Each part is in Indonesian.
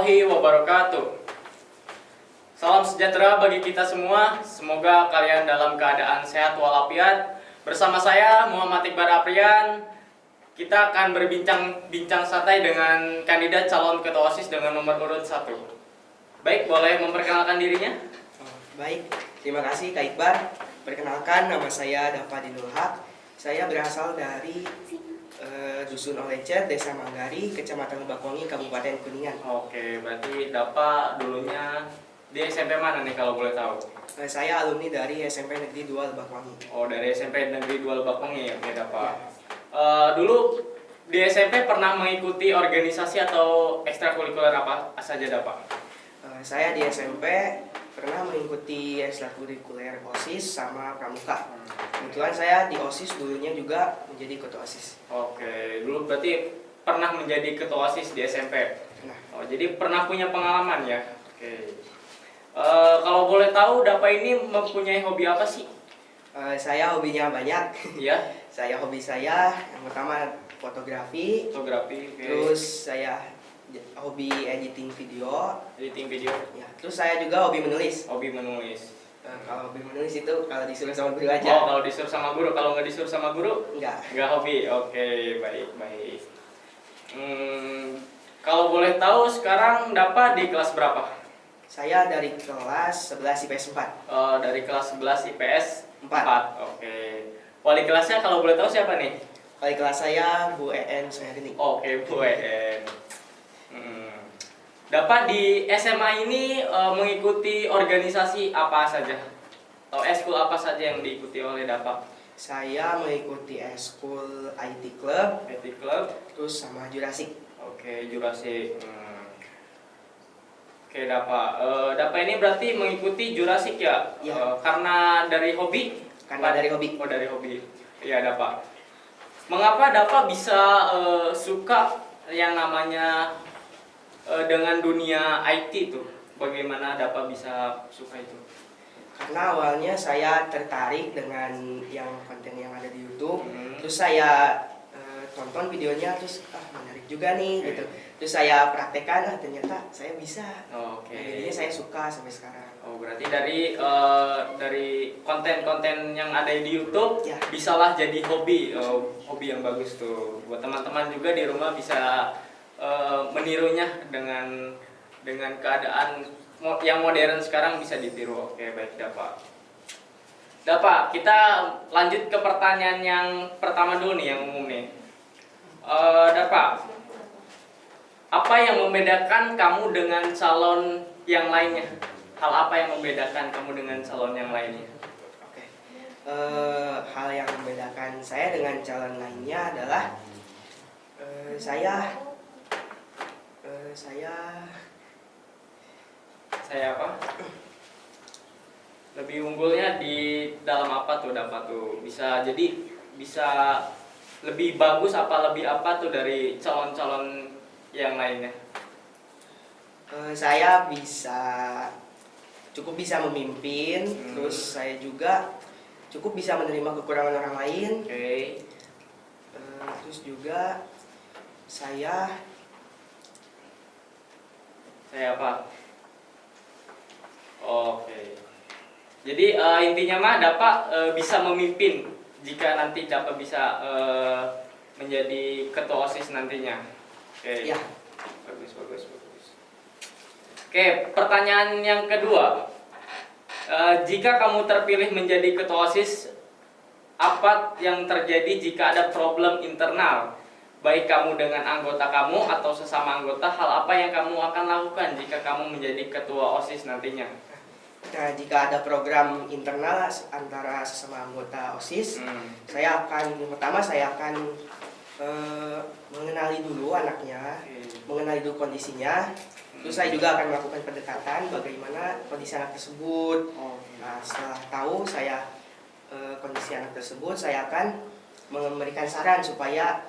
warahmatullahi wabarakatuh. Salam sejahtera bagi kita semua. Semoga kalian dalam keadaan sehat walafiat. Bersama saya Muhammad Iqbal Aprian, kita akan berbincang santai dengan kandidat calon ketua OSIS dengan nomor urut 1. Baik, boleh memperkenalkan dirinya? Baik, terima kasih Kak Iqbal. Perkenalkan, nama saya Dava Dinul Haq. Saya berasal dari Dusun Olecet, Desa Manggari, Kecamatan Lebakwangi, Kabupaten Kuningan. Oke, berarti Dava dulunya di SMP mana nih kalau boleh tahu? Saya alumni dari SMP Negeri 2 Lebakwangi. Oh, dari SMP Negeri 2 Lebakwangi. Oke, Dava. Dulu di SMP pernah mengikuti organisasi atau ekstrakurikuler apa saja, Dava? Saya di SMP pernah mengikuti ekstrakurikuler OSIS sama Pramuka. Kebetulan saya di OSIS dulunya juga menjadi ketua OSIS. Oke, dulu berarti pernah menjadi ketua OSIS di SMP. Nah, Oh, jadi pernah punya pengalaman ya. Oke. Kalau boleh tahu, Dava ini mempunyai hobi apa sih? saya hobinya banyak. Iya, Hobi saya yang pertama fotografi, fotografi. Oke. terus saya hobi editing video. Editing video, Ya, terus saya juga hobi menulis. hobi menulis. Kalau hobi menulis itu kalau disuruh sama guru aja. Oh, kalau disuruh sama guru, kalau nggak disuruh sama guru, Enggak. nggak hobi. Oke, baik. Kalau boleh tahu sekarang Dava di kelas berapa? Saya dari kelas 11 IPS 4. Dari kelas 11 IPS 4. Oke. Wali kelasnya kalau boleh tahu siapa nih? Wali kelas saya Bu EN Soeharni. Oke, Bu En. Dava di SMA ini mengikuti organisasi apa saja? Atau eskul apa saja yang diikuti oleh Dava? Saya mengikuti eskul IT Club, IT Club. terus sama Jurassic. Oke, Jurassic. Oke, Dava. Dava ini berarti mengikuti Jurassic ya? Iya. Karena dari hobi? Karena dari hobi. Oh, dari hobi. Iya, Dava. Mengapa Dava bisa suka yang namanya dengan dunia IT itu? Bagaimana Dava bisa suka itu? Karena awalnya saya tertarik dengan yang konten yang ada di YouTube. Terus saya tonton videonya, terus menarik juga nih gitu. Terus saya praktekkan, ternyata saya bisa. Oke. Nah, jadinya saya suka sampai sekarang. Oh, berarti dari konten-konten yang ada di YouTube Ya. bisalah jadi hobi. Hobi yang bagus tuh. Buat teman-teman juga di rumah bisa menirunya dengan keadaan yang modern sekarang bisa ditiru. Oke, baik Dava. Dava, kita lanjut ke pertanyaan yang pertama dulu nih, yang umum nih. Dava, apa yang membedakan kamu dengan calon yang lainnya? Hal apa yang membedakan kamu dengan calon yang lainnya? Oke. Hal yang membedakan saya dengan calon lainnya adalah Saya apa? Lebih unggulnya di dalam apa tuh, Dava tuh? Bisa lebih bagus apa lebih apa tuh dari calon-calon yang lainnya? saya cukup bisa memimpin, terus saya juga cukup bisa menerima kekurangan orang lain. Oke. Terus juga saya apa? Oke. Jadi intinya mah Dava bisa memimpin jika nanti Dava bisa menjadi ketua OSIS nantinya. Oke. ya. Bagus. Oke, pertanyaan yang kedua. Jika kamu terpilih menjadi ketua OSIS, apa yang terjadi jika ada problem internal? Baik kamu dengan anggota kamu atau sesama anggota, hal apa yang kamu akan lakukan jika kamu menjadi ketua OSIS nantinya? Nah, jika ada program internal antara sesama anggota OSIS, saya akan mengenali dulu anaknya, mengenali dulu kondisinya. Terus saya juga akan melakukan pendekatan bagaimana kondisi anak tersebut. Nah, setelah tahu saya kondisi anak tersebut, saya akan memberikan saran supaya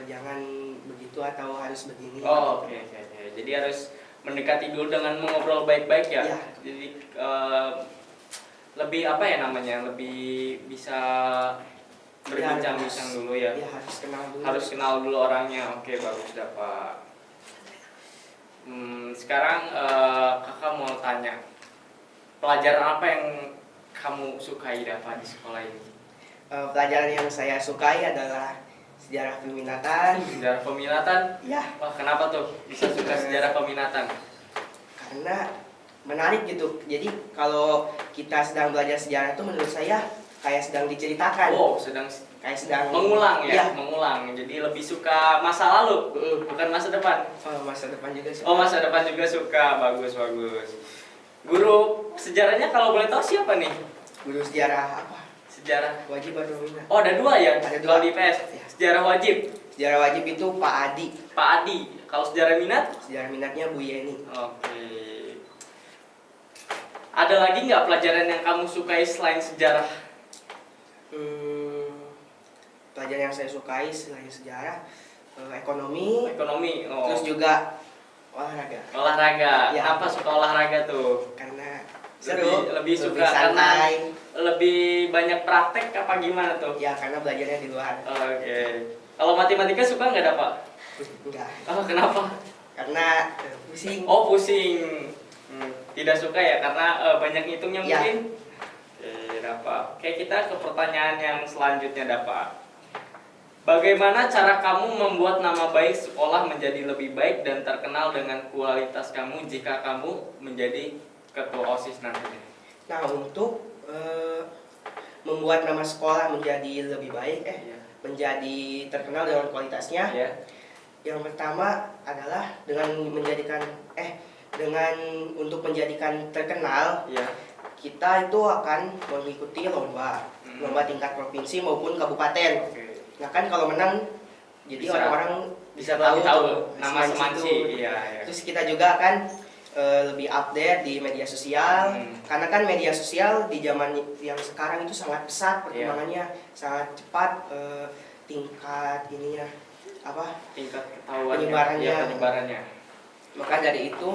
jangan begitu atau harus begini. Oke. Jadi harus mendekati dulu dengan mengobrol baik-baik ya. Ya. Jadi lebih apa ya namanya? Lebih bisa berbincang-bincang dulu ya. Ya, harus kenal dulu. Harus kenal dulu orangnya. Oke, bagus Dava. Sekarang kakak mau tanya, pelajaran apa yang kamu sukai dapat di sekolah ini? Pelajaran yang saya sukai adalah sejarah peminatan. Sejarah peminatan? Ya, Wah, kenapa tuh bisa suka sejarah peminatan? karena menarik gitu. Jadi kalau kita sedang belajar sejarah itu menurut saya kayak sedang diceritakan. Oh, Kayak sedang mengulang ya? Iya. Mengulang. Jadi lebih suka masa lalu, bukan masa depan. Masa depan juga suka. Oh, masa depan juga suka. Bagus, bagus. Guru sejarahnya kalau boleh tahu siapa nih? Guru sejarah apa? Sejarah. Wajib atau minat? Oh, ada dua ya? Ada Kalau dua. di PS. Ya. Sejarah wajib. Sejarah wajib itu Pak Adi. Pak Adi. Kalau sejarah minat? Sejarah minatnya Bu Yeni. Oke. Ada lagi nggak pelajaran yang kamu sukai selain sejarah? Pelajaran yang saya sukai selain sejarah, ekonomi, Ekonomi. Oh. terus juga olahraga. Olahraga. Ya. Kenapa suka olahraga tuh? Karena seru, Lebih suka santai. Lebih banyak praktek apa gimana tuh? Ya, karena belajarnya di luar. Oke. Kalau matematika suka nggak dapat? Enggak. Oh, kenapa? Karena pusing. Oh, pusing. Tidak suka ya karena banyak ngitungnya Ya. mungkin. Oke, dapat. Oke, kita ke pertanyaan yang selanjutnya dapat. Bagaimana cara kamu membuat nama baik sekolah menjadi lebih baik dan terkenal dengan kualitas kamu jika kamu menjadi ketua OSIS nantinya? Nah, untuk membuat nama sekolah menjadi lebih baik, Iya. menjadi terkenal dengan kualitasnya, Ya. yang pertama adalah dengan untuk menjadikan terkenal, Iya. kita itu akan mengikuti lomba tingkat provinsi maupun kabupaten. Oke. Nah kan kalau menang, jadi Bisa- orang-orang Bisa tahu tahu tuh, nama Semanci Semanci. itu. Iya, iya. Terus kita juga akan lebih update di media sosial, karena kan media sosial di zaman yang sekarang itu sangat pesat perkembangannya, sangat cepat, tingkat ininya Tingkat ketahuan Penyebarannya. ya, penyebarannya. maka dari itu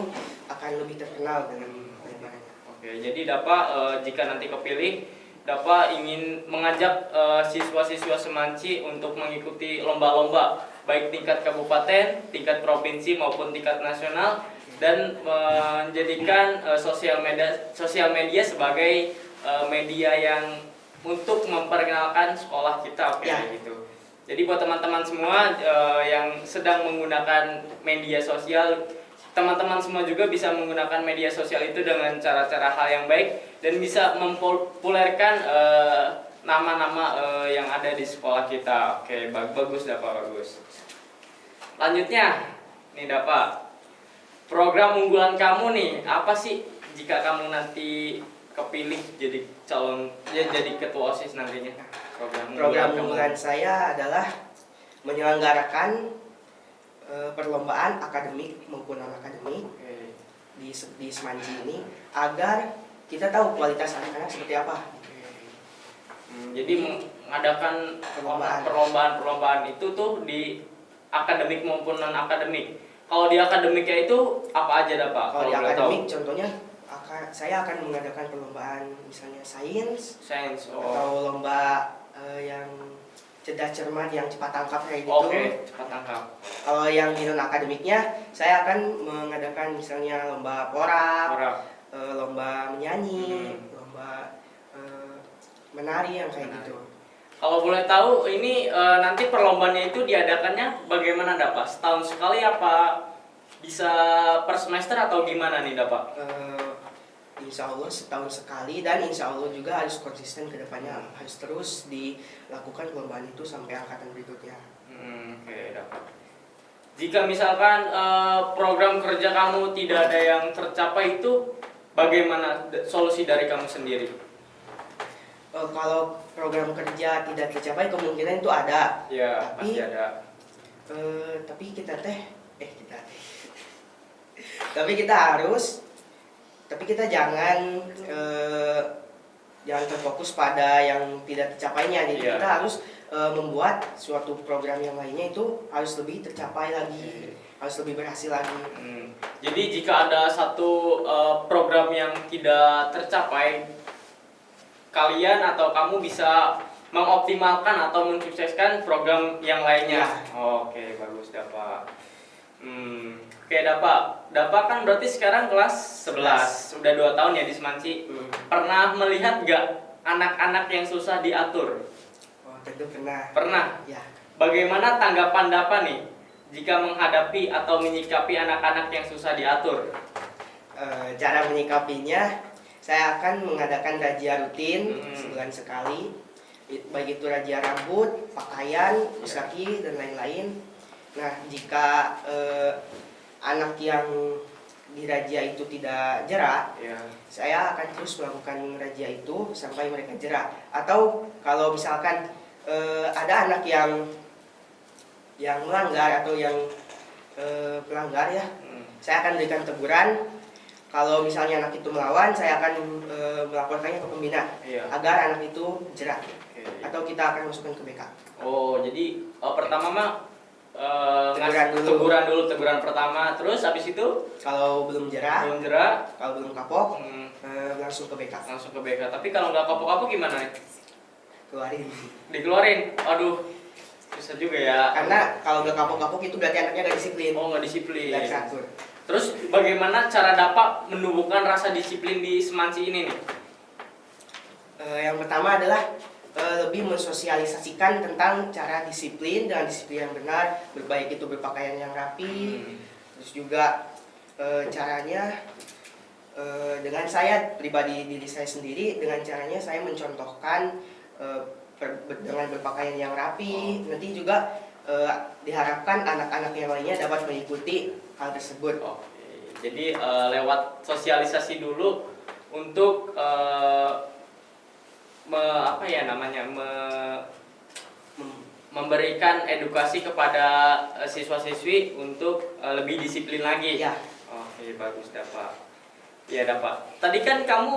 akan lebih terkenal dengan penyebarannya. Oke, jadi Dapa jika nanti kepilih, Dapa ingin mengajak siswa-siswa Semanci untuk mengikuti lomba-lomba baik tingkat kabupaten, tingkat provinsi maupun tingkat nasional, dan menjadikan sosial media sebagai media yang untuk memperkenalkan sekolah kita. Oke, Ya. gitu. Jadi buat teman-teman semua yang sedang menggunakan media sosial, teman-teman semua juga bisa menggunakan media sosial itu dengan cara-cara hal yang baik dan bisa mempopulerkan nama-nama yang ada di sekolah kita. Oke, bagus Dapa, bagus. Lanjutnya, nih Dapa, program unggulan kamu nih apa sih jika kamu nanti kepilih jadi jadi ketua OSIS nantinya? Program unggulan saya adalah menyelenggarakan perlombaan akademik maupun non akademik Oke. di Semanci ini agar kita tahu kualitas anak-anak seperti apa. Jadi mengadakan Perlombaan. perlombaan itu tuh di akademik maupun non akademik. Kalau di akademiknya itu apa aja dah Pak? Kalau di boleh tahu? akademik contohnya saya akan mengadakan perlombaan misalnya sains Sains. atau lomba yang cerdas cermat yang cepat tangkap kayak gitu. Oke, cepat tangkap. Kalau yang di non akademiknya saya akan mengadakan misalnya lomba porak, Orang. lomba menyanyi, lomba menari yang kayak Menari. gitu. Kalau boleh tahu ini nanti perlombaannya itu diadakannya bagaimana dah Pak? Setahun sekali apa bisa per semester atau gimana nih dah Pak? Insya Allah setahun sekali dan insya Allah juga harus konsisten ke depannya, harus terus dilakukan perlombaan itu sampai angkatan berikutnya. Oke, dapat. Jika misalkan program kerja kamu tidak ada yang tercapai itu bagaimana solusi dari kamu sendiri? Kalau program kerja tidak tercapai kemungkinan itu ada. Ya, Tapi- pasti ada. Tapi kita jangan terfokus pada yang tidak tercapainya. Jadi Iya. kita harus membuat suatu program yang lainnya itu harus lebih tercapai lagi, harus lebih berhasil lagi. Jadi jika ada satu program yang tidak tercapai, kalian atau kamu bisa mengoptimalkan atau mensukseskan program yang lainnya. Ya. Oke, bagus dapat. Oke, Dapa kan berarti sekarang kelas 11. Sudah 2 tahun ya di Semanci. Pernah melihat nggak anak-anak yang susah diatur? Oh, tentu pernah. Pernah. Ya. Bagaimana tanggapan Dapa nih jika menghadapi atau menyikapi anak-anak yang susah diatur? Cara menyikapinya, saya akan mengadakan razia rutin sebulan sekali, baik itu razia rambut, pakaian, kaos kaki, dan lain-lain. Nah, jika anak yang dirazia itu tidak jerak, saya akan terus melakukan razia itu sampai mereka jerak. Atau kalau misalkan ada anak yang melanggar atau yang pelanggar ya, saya akan berikan teguran. Kalau misalnya anak itu melawan, saya akan melaporkannya ke pembina agar anak itu jerak. Atau kita akan masukkan ke BK. Oh, jadi pertama mah teguran dulu. Teguran pertama, terus habis itu kalau belum jerak, kalau belum kapok, langsung ke BK. Langsung ke BK. Tapi kalau nggak kapok-kapok gimana nih? Keluarin. Dikeluarin. Aduh, susah juga ya. Karena kalau nggak kapok-kapok itu berarti anaknya nggak disiplin. Oh, nggak disiplin. Nggak teratur. Terus bagaimana cara Dapa menumbuhkan rasa disiplin di Semanci ini nih? Yang pertama adalah lebih mensosialisasikan tentang cara disiplin dengan disiplin yang benar, baik itu berpakaian yang rapi, terus juga caranya dengan saya pribadi diri saya sendiri, dengan caranya saya mencontohkan dengan berpakaian yang rapi. Nanti juga diharapkan anak-anak yang lainnya dapat mengikuti hal tersebut. Jadi lewat sosialisasi dulu untuk memberikan edukasi kepada siswa-siswi untuk lebih disiplin lagi. Ya. Oke, bagus Dapa. Ya Dapa. Tadi kan kamu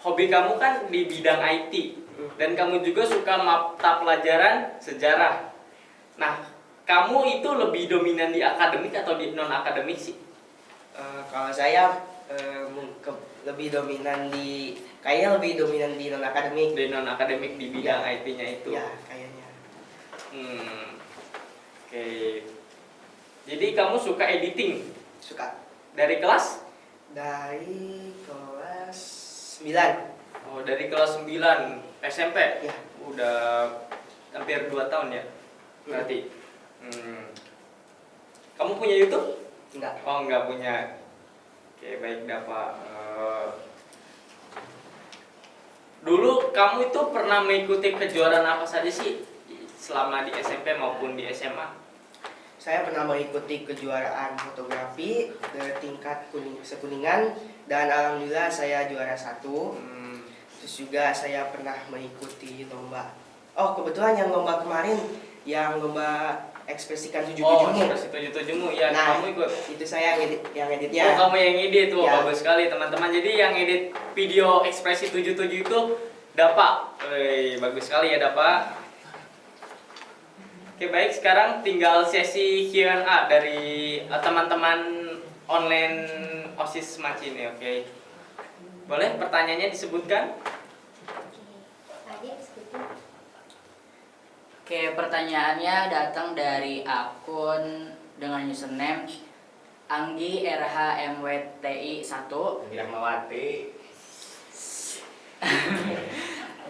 hobi kamu kan di bidang IT dan kamu juga suka mata pelajaran sejarah. Nah, kamu itu lebih dominan di akademik atau di non akademik sih? Kalau saya lebih dominan di non akademik. Di non akademik di bidang IT-nya itu. Ya, kayaknya. Oke. Jadi kamu suka editing? Suka. Dari kelas? Dari kelas 9. Oh, dari kelas 9 SMP? Ya. Udah hampir 2 tahun ya? Berarti. Kamu punya YouTube? Enggak. Oh, enggak punya. Oke, baik Dapa. Dulu kamu itu pernah mengikuti kejuaraan apa saja sih selama di SMP maupun di SMA? Saya pernah mengikuti kejuaraan fotografi ke tingkat sekuningan dan alhamdulillah saya juara 1. Terus juga saya pernah mengikuti lomba. Oh, kebetulan yang lomba kemarin, yang lomba ekspresikan 77-mu. Oh, ekspresi 77-mu. Ya, nah, kamu ikut. Itu saya yang editnya. Oh, kamu yang edit tuh. Ya. Bagus sekali, teman-teman. Jadi yang edit video ekspresi 77 itu Dapa. Bagus sekali ya, Dapa. Oke, baik. Sekarang tinggal sesi Q&A dari teman-teman online OSIS Semanci ini, oke. Boleh pertanyaannya disebutkan? Oke, pertanyaannya datang dari akun dengan username Anggi RHMWTI 1. Rahmawati.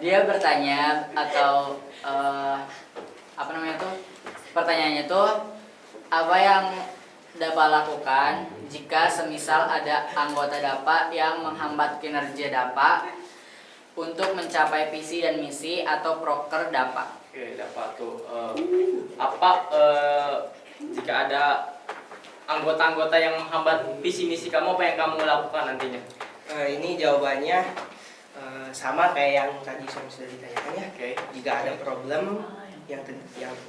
Dia bertanya atau pertanyaannya tuh apa yang Dapa lakukan jika semisal ada anggota Dapa yang menghambat kinerja Dapa untuk mencapai visi dan misi atau proker Dapa. Oke, Dapa tuh jika ada anggota-anggota yang menghambat visi misi kamu, apa yang kamu lakukan nantinya? Ini jawabannya sama kayak yang tadi sudah ditanyakan ya. Oke. Jika ada problem yang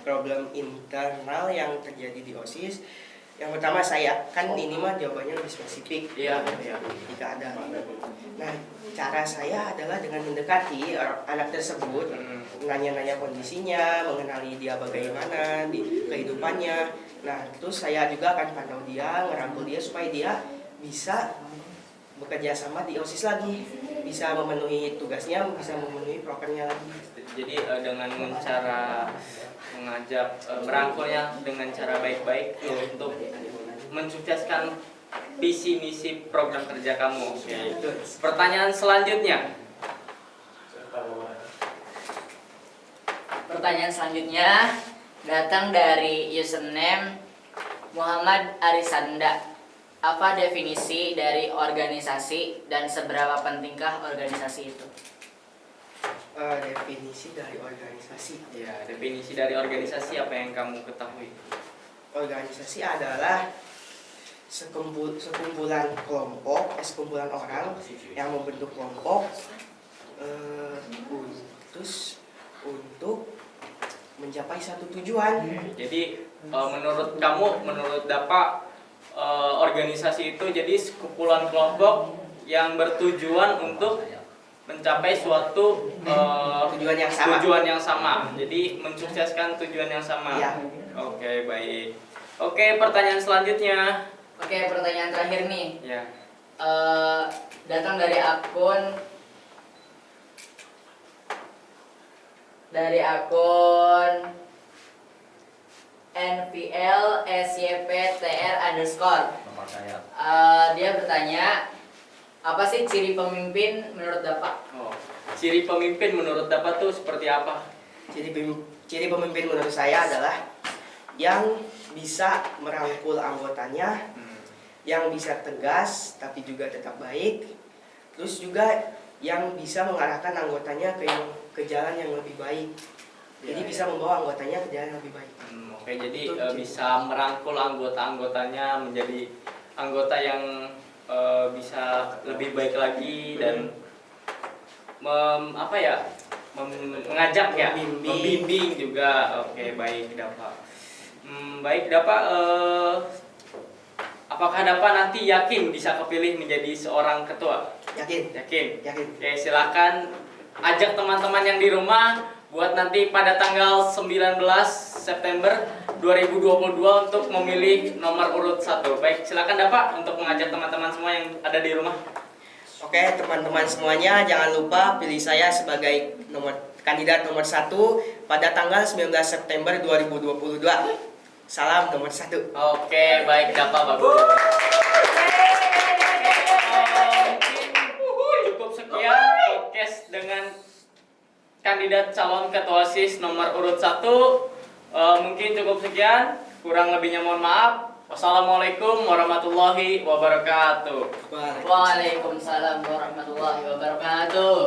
problem internal yang terjadi di OSIS, yang pertama saya kan ini mah jawabannya lebih spesifik. Iya. Jika ada. Nah, cara saya adalah dengan mendekati anak tersebut, nanya-nanya kondisinya, mengenali dia bagaimana di kehidupannya. Nah, terus saya juga akan pantau dia, ngerangkul dia supaya dia bisa bekerja sama di OSIS lagi, bisa memenuhi tugasnya, bisa memenuhi prokernya lagi. Jadi dengan cara mengajak merangkulnya dengan cara baik-baik untuk mensukseskan visi misi program kerja kamu. Oke. Pertanyaan selanjutnya. Pertanyaan selanjutnya datang dari username Muhammad Arisanda. Apa definisi dari organisasi dan seberapa pentingkah organisasi itu? Definisi dari organisasi. Ya, definisi dari organisasi apa yang kamu ketahui? Organisasi adalah sekumpulan kelompok, sekumpulan orang yang membentuk kelompok terus untuk mencapai satu tujuan. Jadi menurut kamu, menurut Dapa, organisasi itu jadi sekumpulan kelompok yang bertujuan untuk mencapai suatu tujuan yang sama. Jadi mensukseskan tujuan yang sama. Ya. Oke, baik. Oke, pertanyaan selanjutnya. Oke, pertanyaan terakhir nih. Ya. Datang dari akun NVL SYPTR underscore. Dia bertanya, apa sih ciri pemimpin menurut Bapak? Oh, ciri pemimpin menurut Dapa tuh seperti apa? Ciri pemimpin menurut saya adalah yang bisa merangkul anggotanya, yang bisa tegas tapi juga tetap baik, terus juga yang bisa mengarahkan anggotanya ke jalan yang lebih baik. Jadi bisa membawa anggotanya ke jalan yang lebih baik. Oke, jadi bisa merangkul anggota-anggotanya menjadi anggota yang bisa lebih baik lagi dan mengajak ya, membimbing juga. Oke, baik Dapa. Baik Dapa, apakah Dapa nanti yakin bisa kepilih menjadi seorang ketua? Yakin? Yakin. Yakin. Oke, silakan ajak teman-teman yang di rumah buat nanti pada tanggal 19 September 2022 untuk memilih nomor urut 1. Baik, silakan Dapa untuk mengajak teman-teman semua yang ada di rumah. Oke, teman-teman semuanya, jangan lupa pilih saya sebagai kandidat nomor 1 pada tanggal 19 September 2022. Salam nomor 1. Oke, baik Dapa, bagus. Cukup sekian podcast dengan kandidat calon ketua OSIS nomor urut 1. Mungkin cukup sekian, kurang lebihnya mohon maaf. Wassalamualaikum warahmatullahi wabarakatuh. Waalaikumsalam warahmatullahi wabarakatuh.